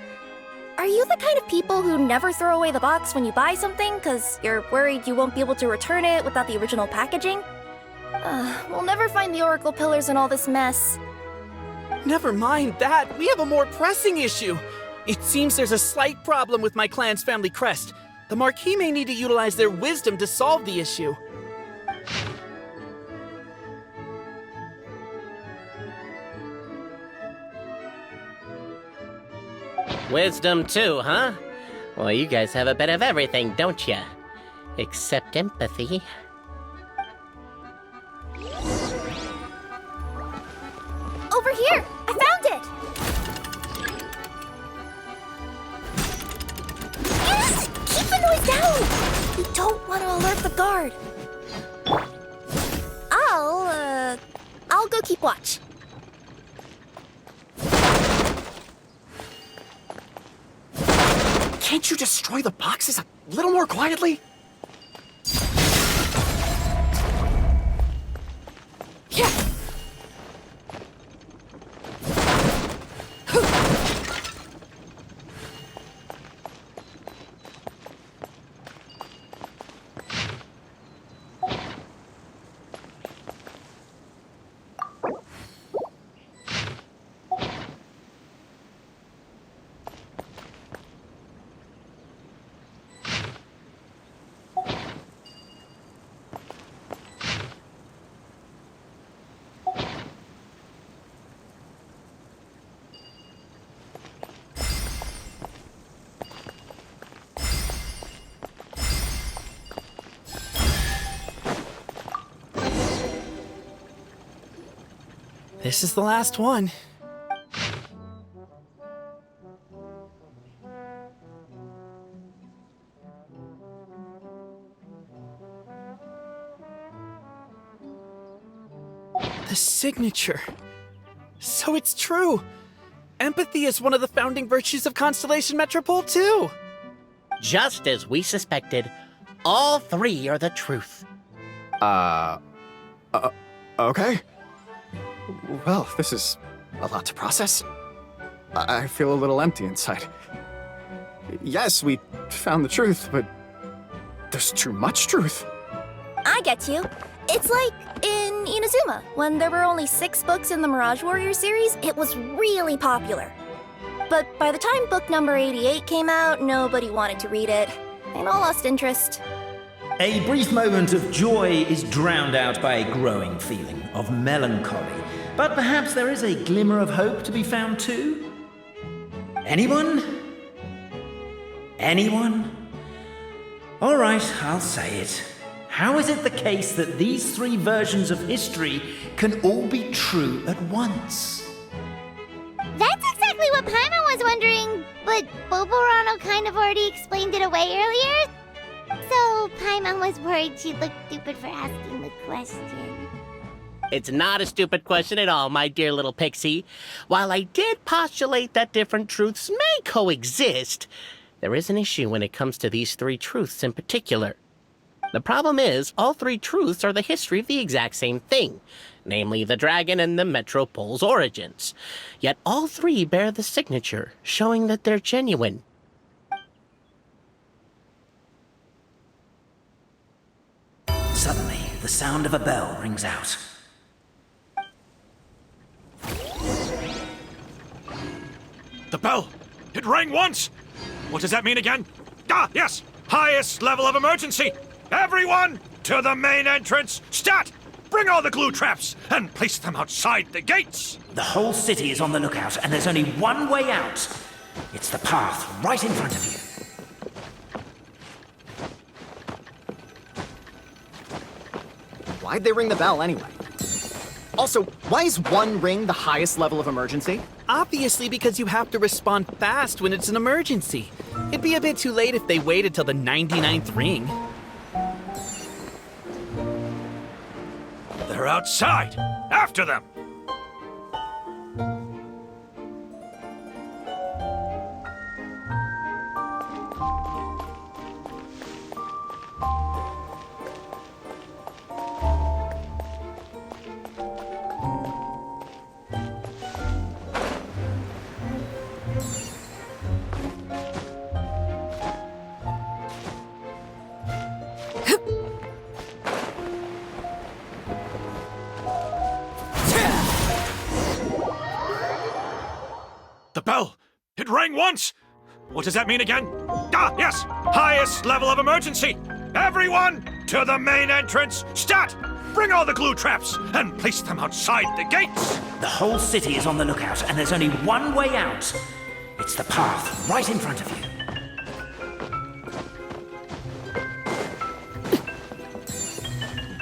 Are you the kind of people who never throw away the box when you buy something because you're worried you won't be able to return it without the original packaging? We'll never find the Oracle pillars in all this mess. Never mind that. We have a more pressing issue. It seems there's a slight problem with my clan's family crest. The Marquis may need to utilize their wisdom to solve the issue. Wisdom too, huh? Well, you guys have a bit of everything, don't ya? Except empathy. Over here! I found it! Yes! Keep the noise down! We don't want to alert the guard. I'll go keep watch. Can't you destroy the boxes a little more quietly? This is the last one. The signature. So it's true. Empathy is one of the founding virtues of Constellation Metropole, too. Just as we suspected, all three are the truth. Okay. Well, this is a lot to process. I feel a little empty inside. Yes, we found the truth, but there's too much truth. I get you. It's like in Inazuma, when there were only 6 books in the Mirage Warrior series, it was really popular. But by the time book number 88 came out, nobody wanted to read it. They all lost interest. A brief moment of joy is drowned out by a growing feeling of melancholy. But perhaps there is a glimmer of hope to be found too? Anyone? Anyone? All right, I'll say it. How is it the case that these 3 versions of history can all be true at once? That's exactly what Paimon was wondering, but Boborano kind of already explained it away earlier. So Paimon was worried she'd look stupid for asking the question. It's not a stupid question at all, my dear little pixie. While I did postulate that different truths may coexist, there is an issue when it comes to these 3 truths in particular. The problem is, all 3 truths are the history of the exact same thing, namely the dragon and the Metropole's origins. Yet all 3 bear the signature, showing that they're genuine. Suddenly, the sound of a bell rings out. The bell! It rang once! What does that mean again? Ah, yes! Highest level of emergency! Everyone, to the main entrance! Stat! Bring all the glue traps and place them outside the gates! The whole city is on the lookout, and there's only one way out. It's the path right in front of you. Why'd they ring the bell anyway? Also, why is 1 ring the highest level of emergency? Obviously because you have to respond fast when it's an emergency. It'd be a bit too late if they waited till the 99th ring. They're outside! After them! The bell! It rang once! What does that mean again? Ah, yes! Highest level of emergency! Everyone, to the main entrance! Stat! Bring all the glue traps and place them outside the gates! The whole city is on the lookout, and there's only one way out. It's the path right in front of you.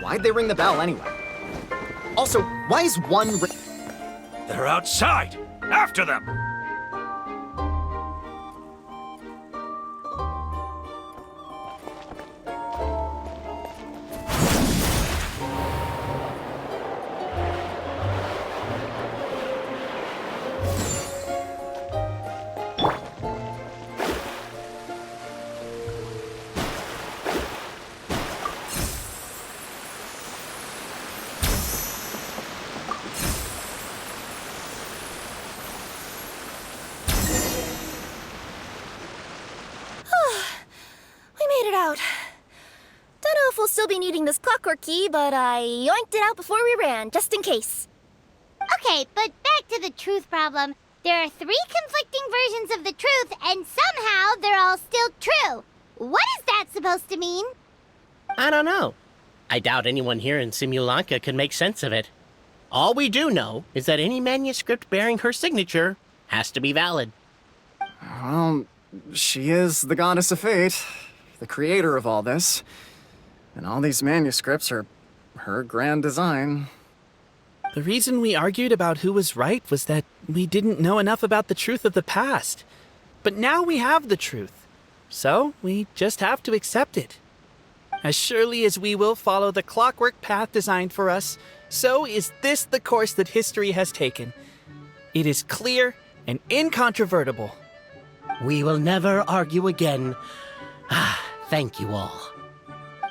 Why'd they ring the bell anyway? Also, why is 1 ring... They're outside! After them! Don't know if we'll still be needing this clockwork key, but I yoinked it out before we ran, just in case. Okay, but back to the truth problem. There are 3 conflicting versions of the truth, and somehow they're all still true. What is that supposed to mean? I don't know. I doubt anyone here in Simulanka could make sense of it. All we do know is that any manuscript bearing her signature has to be valid. Well, she is the goddess of fate, the creator of all this. And all these manuscripts are her grand design. The reason we argued about who was right was that we didn't know enough about the truth of the past. But now we have the truth. So we just have to accept it. As surely as we will follow the clockwork path designed for us, so is this the course that history has taken. It is clear and incontrovertible. We will never argue again. Thank you all.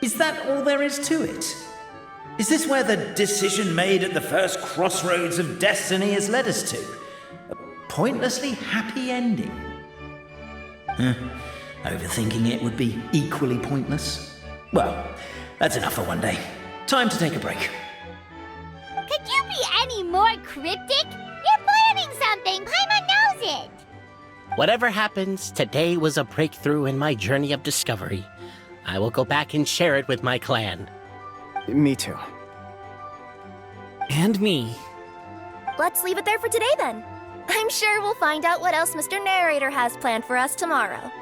Is that all there is to it? Is this where the decision made at the first crossroads of destiny has led us to? A pointlessly happy ending? Overthinking it would be equally pointless. Well, that's enough for one day. Time to take a break. Could you be any more cryptic? You're planning something! Paimon knows it! Whatever happens, today was a breakthrough in my journey of discovery. I will go back and share it with my clan. Me too. And me. Let's leave it there for today then. I'm sure we'll find out what else Mr. Narrator has planned for us tomorrow.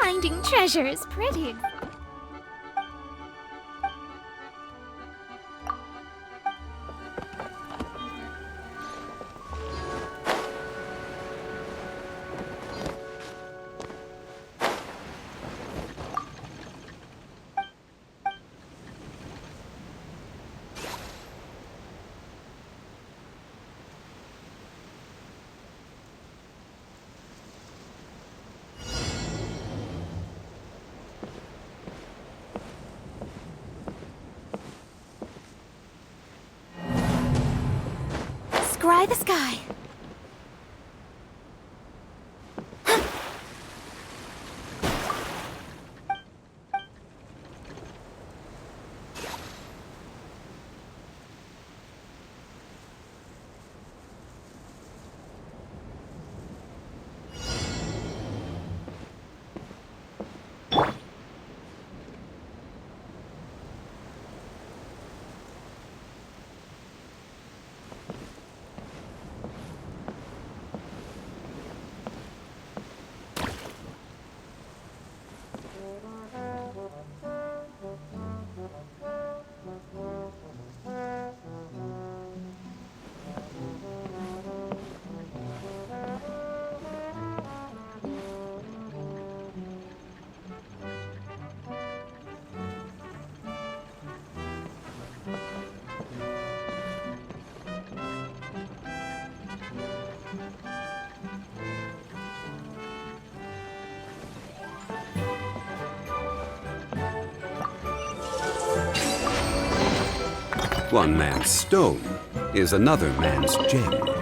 Finding treasure is pretty. Scry the sky. One man's stone is another man's gem.